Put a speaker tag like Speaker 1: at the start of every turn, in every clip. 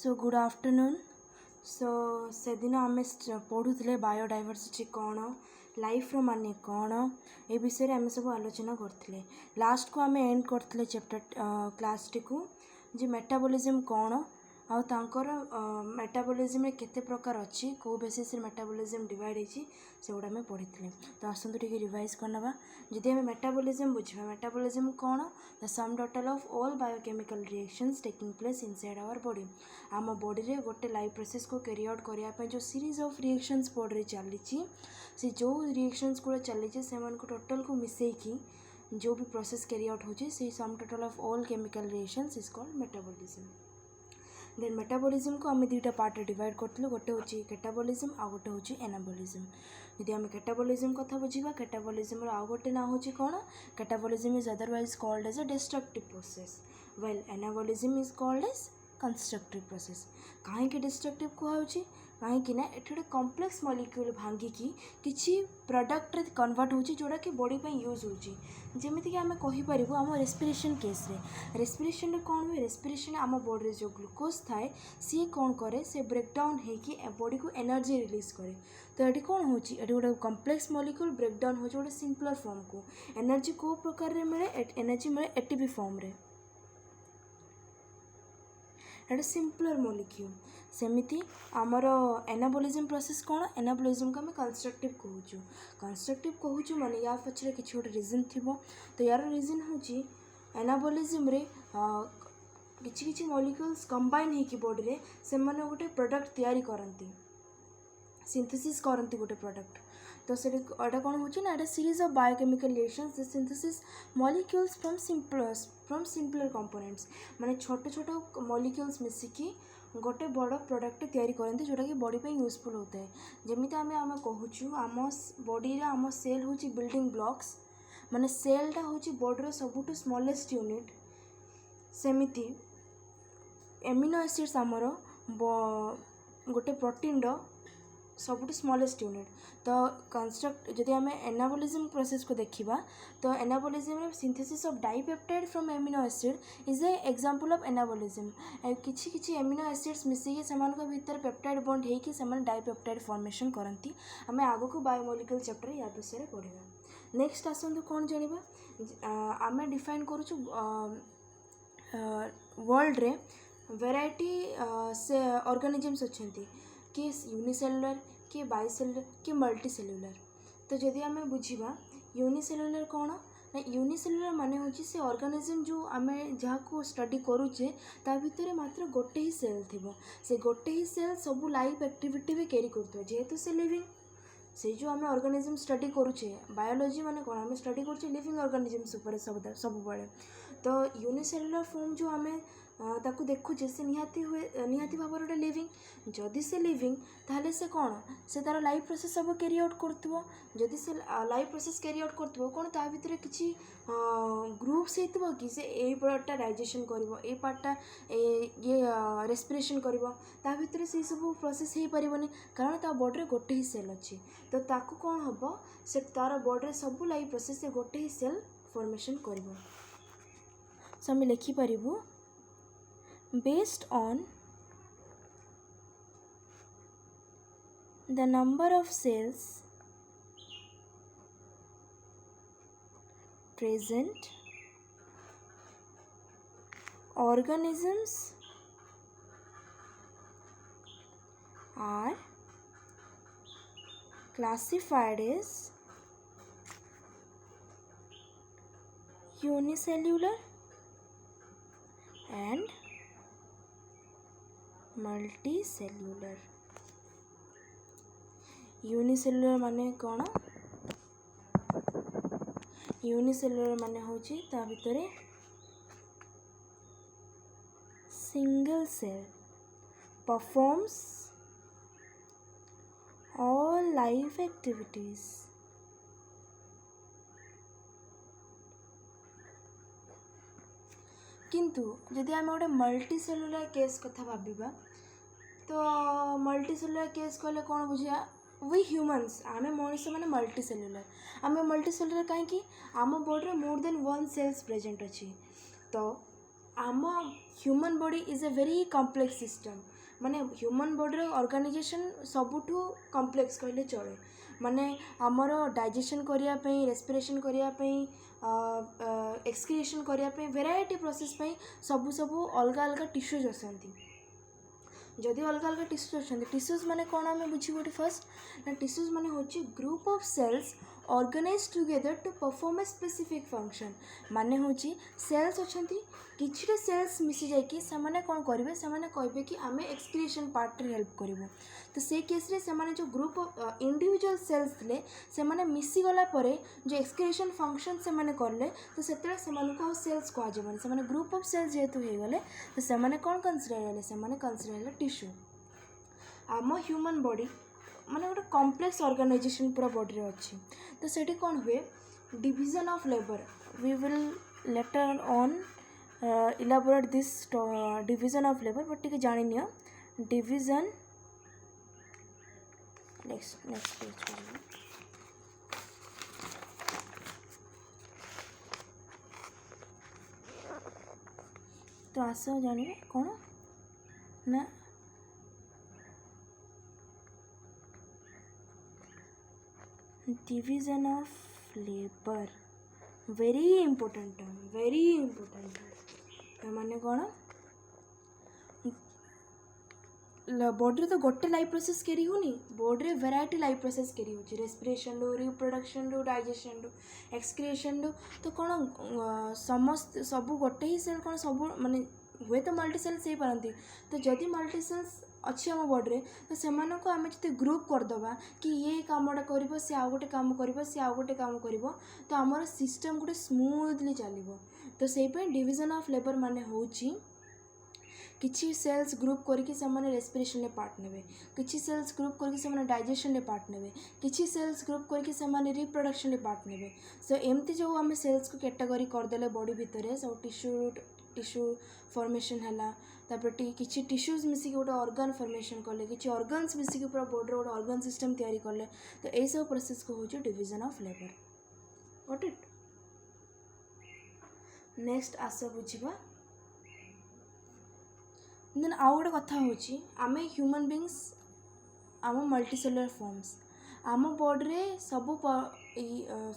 Speaker 1: So good afternoon. सो से दिन आम पढ़ुले बायोडाइवर्सिटी कौन, लाइफ रो माने कौन, ए विषय आम सब आलोचना करते। लास्ट को आम एंड करते चैप्टर क्लास टी को जे मेटाबॉलिज्म कौन आउ तांकर मेटाबॉलिज्म रे केते प्रकार अच्छी को बेसिस मेटाबॉलिज्म डिवाइड होती से गुड़ा आम पढ़ी। तो आसतु टिके रिवाइज करनवा। जदि आम मेटाबॉलिज्म बुझा, मेटाबॉलिज्म कौन, the sum total of all biochemical reactions taking place inside our body. आम बॉडी रे गोटे लाइफ प्रोसेस को कैरी आउट करने जो सीरीज ऑफ रिएक्शंस बॉडी चली से जो रिएक्शंस गुड़ा चली से टोटल को मिसेकी जो भी प्रोसेस कैरी आउट होची से sum total of all chemical reactions is called metabolism. Then metabolism को आम दुईटा पार्ट डिवाइड करते, गोटे हूँ कैटाबॉलिज्म आ गोटे हूँ एनाबॉलिज्म। यदि आम कैटाबॉलिज्म कथा बुझा, कैटाबॉलिज्म आउ गोटे ना हूँ कौन, catabolism is otherwise called as a destructive process, well anabolism is called as constructive process. कहीं डिस्ट्रक्टिव कहुच्छी कहीं ना ये गोटे कम्प्लेक्स मॉलिक्यूल भांगिकी किसी प्रोडक्ट रे कन्वर्ट होची जोड़ा कि बॉडी पे यूज होची। जेमिति कि आम कहीपर आम रेस्पिरेशन केस रे, रेस्पिरेशन रे कौन हुए, रेस्पिरेशन आम बॉडी जो ग्लूकोज थाए सी कौन करे से ब्रेकडाउन होगी बॉडी को एनर्जी रिलीज करे। तो ये कौन होची, ये गोटे कम्प्लेक्स मॉलिक्यूल ब्रेकडाउन हो गोटे सिंपलर फॉर्म को। एनर्जी को प्रकार रे मिले, एनर्जी मिले एटीपी फॉर्म रे, एटा सिंपलर मॉलिक्यूल। सेमिति आमर एनाबॉलिज्म प्रोसेस कौन, एनाबॉलिज्म को आम कंस्ट्रक्टिव कहूँ। कंस्ट्रक्टिव कहूँ माने या पछरे किसी गोटे रिजन थी। तो यार रिजन हूँ एनाबॉलिज्म रे किसी मॉलिक्यूल्स कंबाइन होकी बॉडी रे से माने गोटे प्रोडक्ट तैयारी करती, सिंथेसिस करती गोटे प्रोडक्ट। तो सेटा कौन होची ना, एटा series of biochemical reactions this synthesis molecules from simpler components, माने छोटे छोटे मॉलिक्यूल्स मिसिकी गोटे बड़ प्रोडक्ट तैयारी करते जोटा कि बॉडी पे यूजफुल होता है। जमीती आम कहूँ आम बॉडी आम सेल हूँ बिल्डिंग ब्लॉक्स, माने सेलटा हूँ बॉडी सबुठ स्मॉलेस्ट यूनिट। सेमिति एमिनो एसिड्स आमर गोटे प्रोटीन सबुठ स्मॉलेस्ट यूनिट। तो कंस्ट्रक्ट जदि आम एनाबॉलिज्म प्रोसेस को देखा तो anabolism synthesis of dipeptide from amino acid is a example of anabolism. किछि एमिनो एसिड्स मिसिकी से भीतर पेप्टाइड बॉन्ड होगी से डाइपेप्टाइड फॉर्मेशन करती। आम आग को बायोमोलिक्यूल चैप्टर या विषय पढ़ा। नेक्स्ट आसतु कौन जाना, आम डिफाइन करूँ वर्ल्ड रे वेराइटी से ऑर्गेनिजम्स अच्छी, किए यूनिसेलुलर, किए बाइसेलुलर, किए मल्टीसेलुलर। तो जदि आम बुझा यूनिसेलुलर कौन ना, यूनिसेलुलर माने होची से ऑर्गेनिज्म जो आम जहाँ को स्टडी करुचे ता भितर मात्र गोटे ही सेल थिबो, से गोटे ही सेल सबू लाइफ एक्टिविटी भी कैरी करथो जेहेतु से लिविंग। से जो आम ऑर्गेनिज्म स्टडी करुचे बायोलॉजी माने कौन, आम स्टडी करुचे लिविंग ऑर्गेनिजम्स उपर सब बड़े। तो यूनिसेलुलर फॉर्म जो आम ताकू देखुचे से निहाती भाव गोटे लिविंग। जदि से लिविंग ताहले से कौन, से तार लाइफ प्रोसेस सब कैरी आउट करथबो। जदि से लाइफ प्रोसेस कैरी आउट करथबो कौन ता भितर किछि ग्रुप्स हेतबो कि से ए पार्टटा डाइजेशन करिवो, ए पार्टटा ये रेस्पिरेशन करिवो, ता भितर से सब प्रोसेस हे परिबोनी कारण ता बॉडी रे गोटे ही सेल अछि। तो ताकू कौन हबो, से तार बॉडी रे सब लाइफ प्रोसेस से गोटे ही सेल फॉर्मेशन करिवो। सो हम लिखि परिबो based on the number of cells present, organisms are classified as unicellular and multicellular. Unicellular माने कौन, यूनिसेल्युलर माने होची ता भितरे single cell performs all life activities. किंतु जदि आम गोटे मल्टीसेलुलर केस कथा भाविबा तो मल्टीसेलुलर केस कहले कौन बुझा, वी ह्यूमन्स आम मनुष्य मैंने मल्टीसेलुलर। आम मल्टीसेलुलर कहीं आम body more than one cells present अच्छी। तो आम human body is a very complex system. माने ह्यूमन बॉडी ऑर्गेनाइजेशन सबुठू कॉम्प्लेक्स कहले चले माने आमर डाइजेशन करिया पई रेस्पिरेशन करिया पई एक्सक्रिएशन करिया पई वेराइटी प्रोसेस पई सबु सबु अलग अलग टिश्यूज असंती जदि अलग अलग टिश्यूज अच्छा टिश्यूज माने कौन आम बुझी गोटे फर्स्ट ना टिश्यूज माने होची group of cells organize together to perform a specific function माने होची सेल्स अच्छी किछिटा सेल्स मिसी जाइए से कौन करेंगे से कहे कि आम एक्सक्रिएशन पार्ट रे हेल्प करूँ तो से केस रे से जो ग्रुप ऑफ इंडिविजुअल सेल्स थे से मिसी गला परे जो एक्सक्रिएशन फंक्शन से कले तो से सेल्स कहजबनी से ग्रुप ऑफ सेल्स जेहेतु हो गले तो से कौन कनसीडर हेले से कनसीडर हेले टिश्यू आम ह्यूमन बॉडी माने गोटे कॉम्प्लेक्स ऑर्गेनाइजेशन पूरा बॉडी रे अच्छी तो सेठी कौन हुए division of labour we will later on elaborate this division of labour but टिके जानि नियो डिवीजन नेक्स्ट पेज तो आस जानिए कौन ना division of labour very important माने कौन बॉडी तो गोटे लाइफ प्रोसेस करी होनी बॉडी वेराइटी लाइफ प्रोसेस करी हो रेस्पिरेशन रू रिप्रोडक्शन रू डाइजेशन रू एक्सक्रिएशन रू तो कौन समस्त सबू गोटे ही सेल कौन सब माने हुए तो मल्टी सेल्स हो पारती तो जदि मल्टी सेल्स अच्छी आम बॉडी तो से आम जो ग्रुप करदे कि ये कमटा कर सी आउ गोटे कम कर सी आउ गोटे कम कर तो आमर सिस्टम गोटे स्मूथली चलो तो से डिवीजन ऑफ लेबर माने होची किछि सेल्स ग्रुप करके रेस्पिरेशन में पार्ट नेबे किछि सेल्स ग्रुप करके से डाइजेशन में पार्ट नेबे किछि सेल्स ग्रुप करके से रिप्रोडक्शन में पार्ट नेबे सो एमती जो आम सेल्स को कैटेगरी करदेले बॉडी भितर सब टिश्यू फॉर्मेशन है तापर किछि टिश्यूज मिसिक गोटे ऑर्गन फॉर्मेशन कले किछि ऑर्गन्स मिसिक पूरा बॉडी गोटे ऑर्गन सिस्टम तैयारी कले तो यही सब प्रोसेस को होची division of labour got it next आस बुझा देन आउ गोटे कथा होची आमे ह्यूमन बीइंग्स आम मल्टीसेलुलर फॉर्म्स आम बॉडी रे सब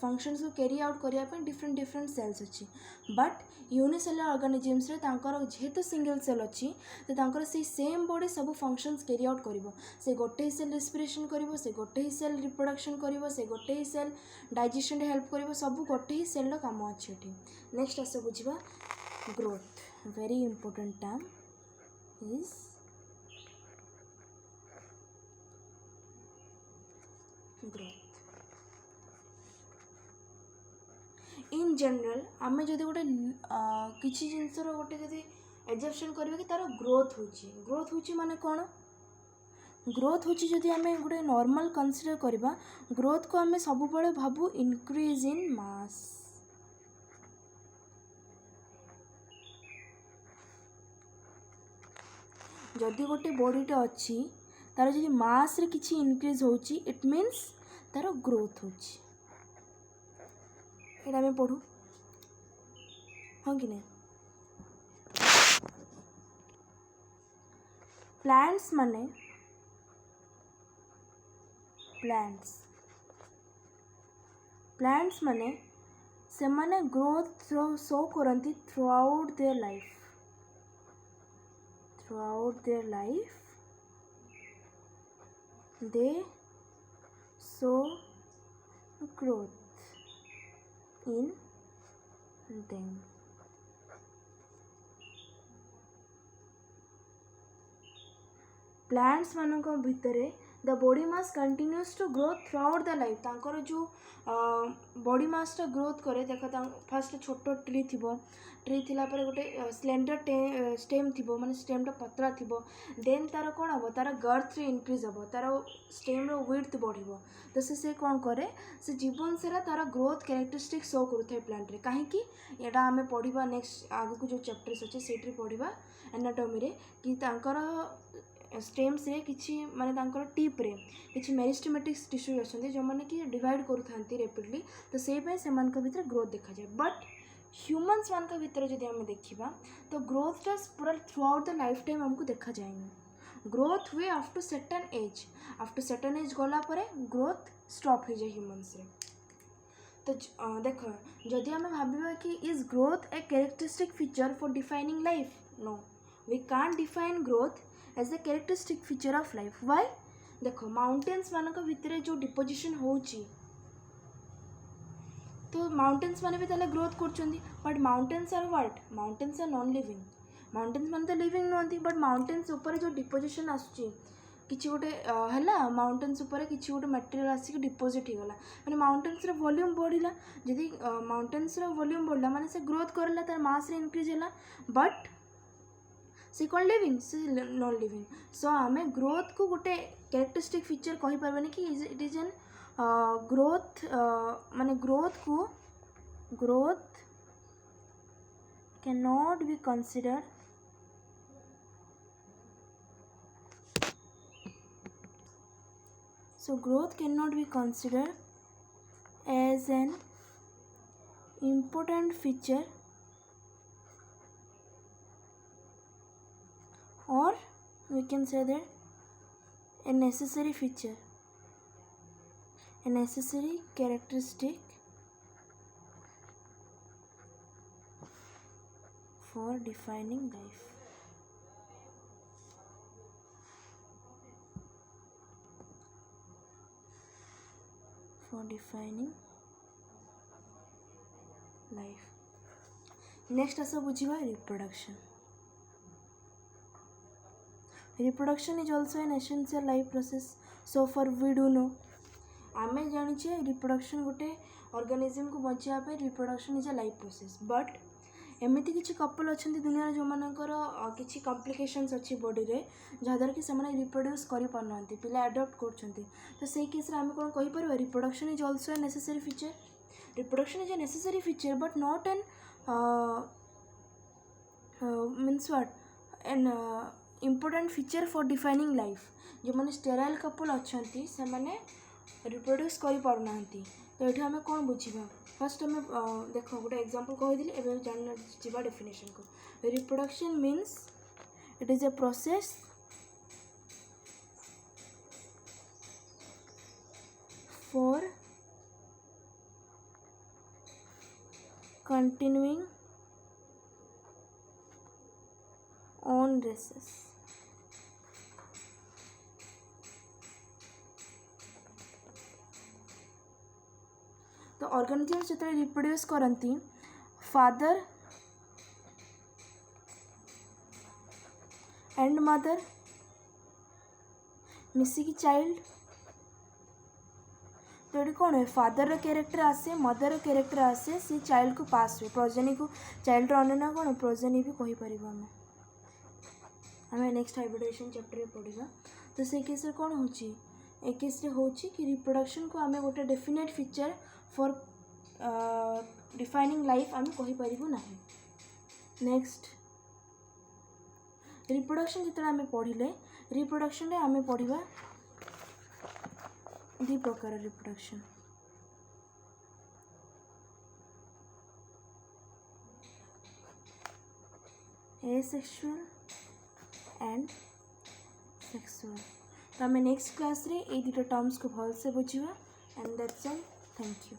Speaker 1: फंक्शंस को कैरी आउट करने डिफरेंट सेल्स अच्छी बट यूनिसेलुलर ऑर्गेनिजम्स रे तांकर जेहेतु सिंगल सेल अच्छी तो तांकर से सेम बॉडी सब फंक्शंस कैरी आउट करिवो से गोटे ही सेल रेस्पिरेशन करिवो से गोटे ही सेल रिप्रोडक्शन करिवो से गोटे ही सेल डाइजेशन रे हेल्प करिवो सब गोटे ही सेल रो काम अच्छी एठी नेक्स्ट आसे बुझिबा growth very important term is growth in general आमे जदि गोटे किछि जिनसर गोटे जदि एजप्शन करबे कि तार ग्रोथ होची माने कौन ग्रोथ होची जदि आमे गोटे नॉर्मल कंसीडर करबा ग्रोथ को आमे सब बळे भाबू इंक्रीज इन मास जदि गोटे बॉडीटे अच्छी तार जदि मास रे किछि इनक्रीज होची इट मीन्स तार ग्रोथ होची एटा में पढ़ू हाँ कि नहीं प्लांट्स माने प्लांट्स माने से माने ग्रोथ शो करती throughout their life they show growth in them plants मानक भितरे the body mass continues to grow throughout the life तांकर जो बॉडी मासटा ग्रोथ करे देख फास्ट छोट ट्री ट्री थिला पर गोटे स्लेंडर स्टेम थिबो माने स्टेमटा पतला थिबो देन तार कौन हम तार गर्थ रे इंक्रीज हम तार स्टेम रो विड्थ बढ़िबो तो से कौन करे से जीवन सारा तार ग्रोथ कैरेक्टरिस्टिक शो करूथे प्लांट रे काहे कि एटा हमें पढ़िबा नेक्स्ट आगु को जो चैप्टर्स अछि सेट्री पढ़िबा एनाटॉमी रे कि तांकर स्टेम्स रे किछि माने तांकर टिप रे किछि मेरिस्टेमेटिक टिश्यू अछंती जो माने कि डिवाइड करूथांती रैपिडली तो से पे समान का भीतर ग्रोथ देखा जाए बट ह्यूमन्स मान का भीतर जदि हम देखिबा तो ग्रोथ टा पूरा through out the life time हमको देखा जाएनी ग्रोथ हुए आफ्टर सर्टेन एज गला परे ग्रोथ स्टॉप हो जाए ह्यूमन्स रे। तो देख जदि आम भाविबा कि is growth a characteristic feature for defining life, no we can't define growth as a characteristic feature of life. Why? देख माउंटेन्स मानक भितर जो डिपोजिशन होची, तो माउंटेन्स माने भी ताले ग्रोथ करछंती, but mountains are what? Mountains are non living. Mountains माने तो लिविंग नहंती, बट माउंटेन्स ऊपर जो डिपोजिशन आसुची किसी गोटे है माउंटेन्स उपर किसी गोटे मटेरियल आसिक डिपोजिट होगला मैंने माउंटेन्स वॉल्यूम बढ़ला। जदि माउंटेन्स वॉल्यूम बढ़ला माने से ग्रोथ करला, तार मास रे इंक्रीज है, बट से कौन लिविंग? से नॉन लिविंग। सो आम ग्रोथ को गोटे कैरेक्टरिस्टिक फीचर कहि परबनी कि इट इज एन ग्रोथ माने growth can not be considered So growth cannot be considered as an important feature or we can say that a necessary feature, a necessary characteristic for defining life. For defining life. Next आस बुझा reproduction. Reproduction is also an essential life process. So far we do know. आमे जानिछे reproduction गोटे organism को बचाया पे reproduction is a life process, but एमती किसी couple अच्छा दुनिया जो मानकर किसी कॉम्प्लिकेशंस अच्छी बॉडी रे जहाँद्वारा कि से रिप्रोड्यूस कर पारना पिला एडप्ट कर, तो से केस आम कौन कहीपर reproduction is also a necessary feature. Reproduction is a necessary feature but not an means what an important feature for defining life. जो मैंने स्टेराइल कपल अच्छा से मैंने रिप्रोड्यूस कर पारना, तो ये आम कौन बुझा? फर्स्ट आम देख गोटे एग्जांपल कहीदी एवं जान जा डेफिनेशन को। Reproduction means it is a process for continuing on races. तो ऑर्गेनिज्म जो रिप्रोड्यूस करती फादर एंड मदर मिसिकी चाइल्ड, तो ये कौन है? फादर रो कैरेक्टर आसे, मदर रो कैरेक्टर आसे, से चाइल्ड को पास हुए प्रोजेनी को। चाइल्ड रो अन्य ना कौन? प्रोजेनी भी कही पार आम नेक्स्ट हाइब्रिडाइजेशन चैप्टर में पढ़ा। तो से केस कौन हो केस कि रिप्रोडक्शन को आम गोटे definite feature for defining life आम कहीपर ना। नेक्स्ट रिप्रोडक्शन जो आम पढ़ले रिप्रोडक्शन आम पढ़ा दु प्रकार रिप्रोडक्शन। Asexual and sexual. तो आम नेक्स्ट क्लास रे ये दुटा टर्म्स को भल से बुझा। And that's all. Thank you.